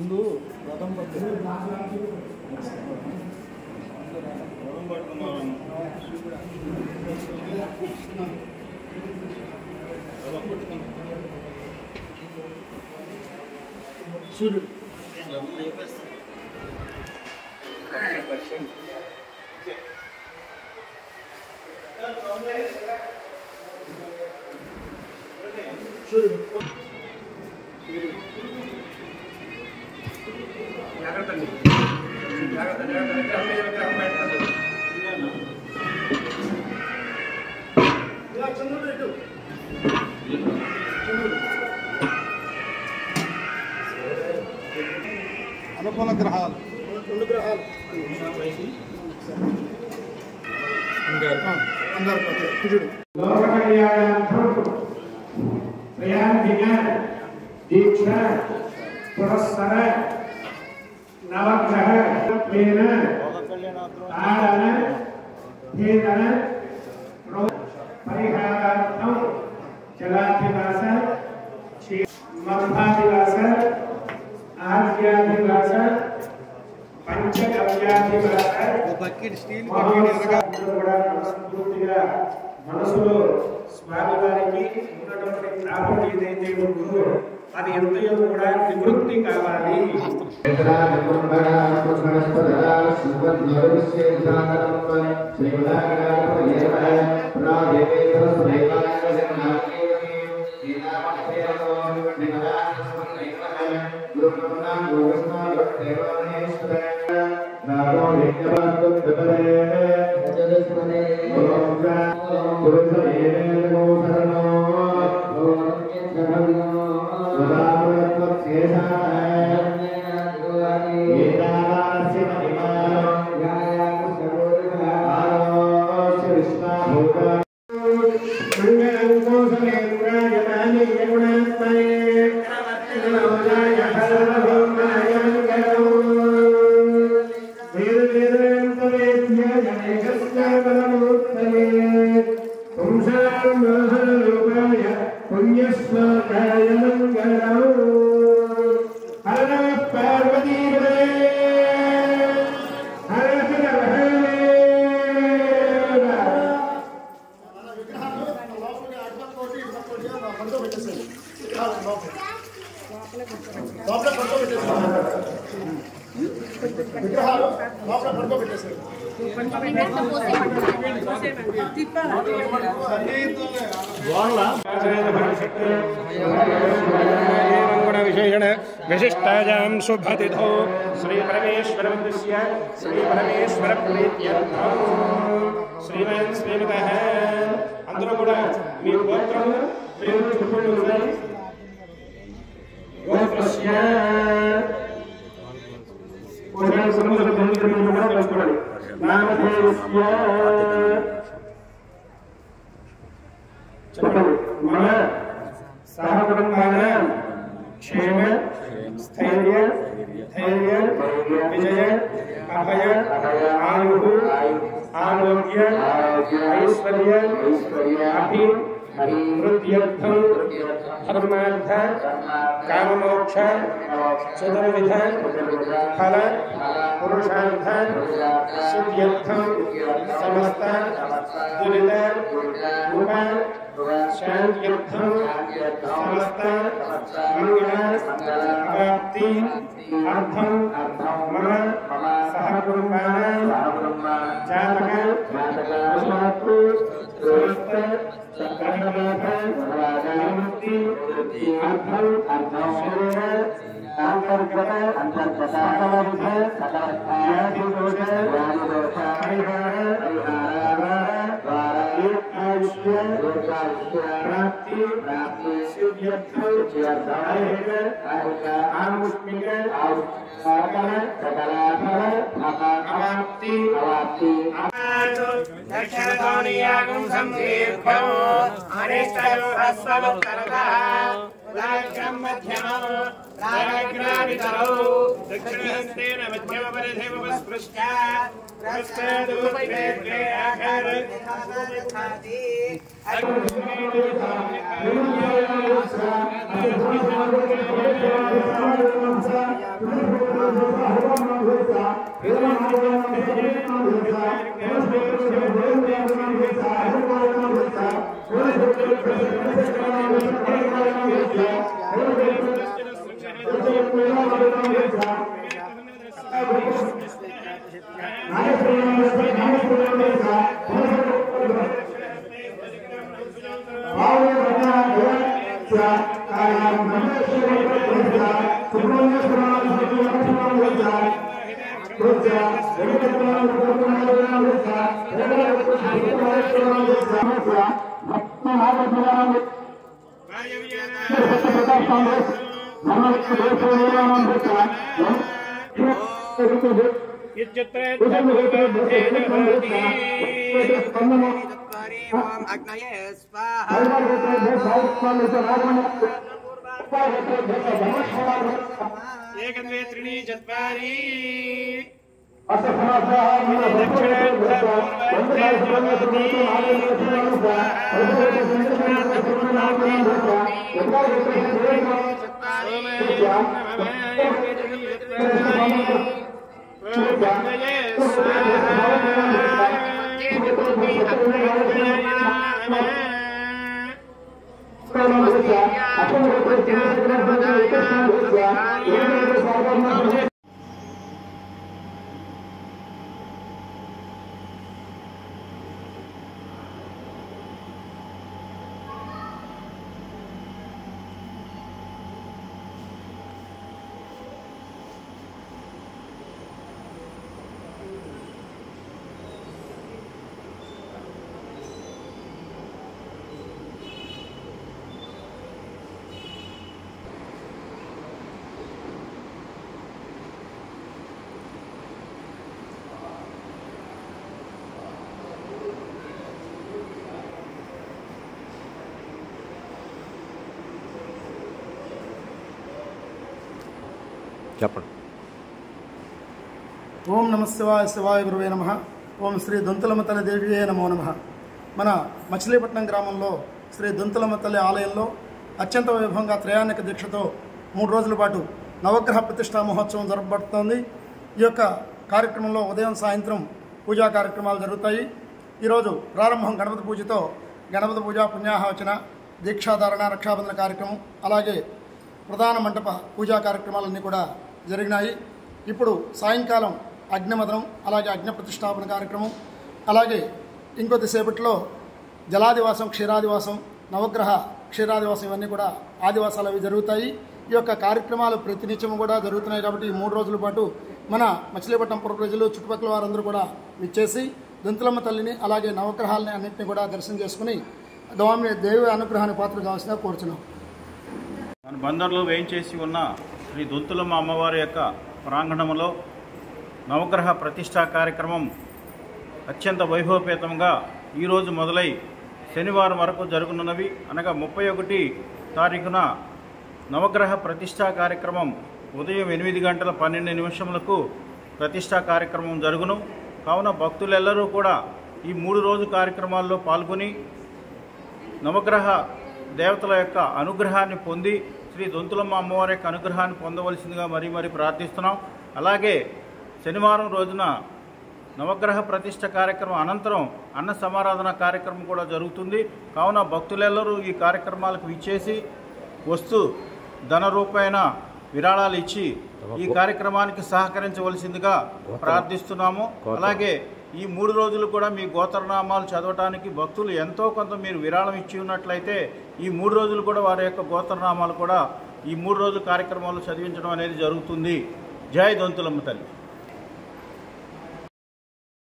ముందు రథం పడుతుంది సూర్యుడు జాగ్రత్త జాగ్రత్త విగ్రహం మీద విగ్రహం పెట్టదు అనుకూల గ్రహాలు 2 గ్రహాలు కుజుడు దీక్ష పురస్సర నవగ్రహ తాడన భేదన పరిహారార్థం జలాధివాస మర్మాధివాస ఆద్యాధివాస పంచగవ్యాధివాస కూడా మనస్ఫూర్తిగా మనసులో స్వామివారికి ఉన్నటువంటి తాపం ఏదైతే ఉందో అది ఎంతయో కూడా నివృత్తి కావాలి. विशेषण विशिष्टायां शुभतिथौ श्री परमेश्वरस्य श्री परमेश्वर प्रीत्यर्थं श्रीमन् श्रीमतः अंदरू కూడా మీ గోత్రం పేరు చెప్పుకోండి. గోత్రస్య పూజన సముద్ర బంధువులను కూడా తెలుసుకోండి. నామధేయస్య చెప్పండి. మన సహకుటుంబానాం क्षेम स्थैर्य धैर्य विजय अभय आयु आरोग्य ऐश्वर्य अभिवृद्ध्यर्थं धर्मार्थ काममोक्ष चतुर्विध फल पुरुषार्थ सिद्ध्यर्थं समस्त दुरित उप शांत्यर्थं समस्त मंगल प्राप्ति अर्थं मम सहकुटुम्बानां जातक अस्माकं समस्त सकलमुक्ति अर्थं शरीर अंतर्गत सकलविध व्याधिदोष परिहार प्राप्ति सिद्ध्यर्थं आमुष्मिक सकल फल अवाप्ति दक्षिणतोनियागं संदीर्घं अनिष्टयो हस्वमुत्तरतः राग्रं मध्यमं राग्रावितरौ दक्षिणहस्तेन मध्यमपरिधेवस्पृश्य प्रस्थादूर्ध्वे आकारयति చెప్పండి. ఓం నమ శివాయ శివాయ గురువే నమః. ఓం శ్రీ దొంతులమ్మ తల్లి దేవియే నమో నమః. మన మచిలీపట్నం గ్రామంలో శ్రీ దొంతులమ్మ తల్లి ఆలయంలో అత్యంత వైభవంగా త్రయాణిక దీక్షతో 3 రోజుల పాటు నవగ్రహ ప్రతిష్టా మహోత్సవం జరపబడుతోంది. ఈ యొక్క కార్యక్రమంలో ఉదయం సాయంత్రం పూజా కార్యక్రమాలు జరుగుతాయి. ఈరోజు ప్రారంభం గణపతి పూజతో గణపతి పూజ, పుణ్యాహవచన, దీక్షాధారణ, రక్షాబంధన కార్యక్రమం, అలాగే ప్రధాన మంటప పూజా కార్యక్రమాలన్నీ కూడా జరిగినాయి. ఇప్పుడు సాయంకాలం అగ్నిమదనం, అలాగే అగ్ని ప్రతిష్టాపన కార్యక్రమం, అలాగే ఇంకొద్దిసేపట్లో జలాదివాసం, క్షీరాదివాసం, నవగ్రహ క్షీరాదివాసం ఇవన్నీ కూడా ఆదివాసాలు అవి జరుగుతాయి. ఈ యొక్క కార్యక్రమాలు ప్రతినిత్యం కూడా జరుగుతున్నాయి. కాబట్టి ఈ 3 రోజుల పాటు మన మచిలీపట్నం పుర ప్రజలు, చుట్టుపక్కల వారందరూ కూడా విచ్చేసి దొంతులమ్మ తల్లిని అలాగే నవగ్రహాలని అన్నింటినీ కూడా దర్శనం చేసుకుని దేవి అనుగ్రహాన్ని పాత్ర కావాల్సిందిగా కోరుచున్నాం. మన బందర్లో వేయించేసి ఉన్న శ్రీ దొంతులమ్మ అమ్మవారి యొక్క ప్రాంగణంలో నవగ్రహ ప్రతిష్టా కార్యక్రమం అత్యంత వైభవపేతంగా ఈరోజు మొదలై శనివారం వరకు జరుగునున్నవి. అనగా 31 తారీఖున నవగ్రహ ప్రతిష్టా కార్యక్రమం ఉదయం 8 గంటల 12 నిమిషములకు ప్రతిష్టా కార్యక్రమం జరుగును. కావున భక్తులెల్లరూ కూడా ఈ 3 రోజు కార్యక్రమాల్లో పాల్గొని నవగ్రహ దేవతల యొక్క అనుగ్రహాన్ని పొంది శ్రీ దొంతులమ్మ అమ్మవారి యొక్క అనుగ్రహాన్ని పొందవలసిందిగా మరీ ప్రార్థిస్తున్నాం. అలాగే శనివారం రోజున నవగ్రహ ప్రతిష్ఠ కార్యక్రమం అనంతరం అన్న సమారాధన కార్యక్రమం కూడా జరుగుతుంది. కావున భక్తులెల్లరూ ఈ కార్యక్రమాలకు విచ్చేసి ధన రూపైన విరాళాలు ఇచ్చి ఈ కార్యక్రమానికి సహకరించవలసిందిగా ప్రార్థిస్తున్నాము. అలాగే ఈ 3 రోజులు కూడా మీ గోత్రనామాలు చదవటానికి భక్తులు ఎంతో కొంత మీరు విరాళం ఇచ్చి ఉన్నట్లయితే ఈ 3 రోజులు కూడా వారి యొక్క గోత్రనామాలు కూడా ఈ 3 రోజుల కార్యక్రమాలు చదివించడం అనేది జరుగుతుంది. జై దొంతులమ్మ తల్లి.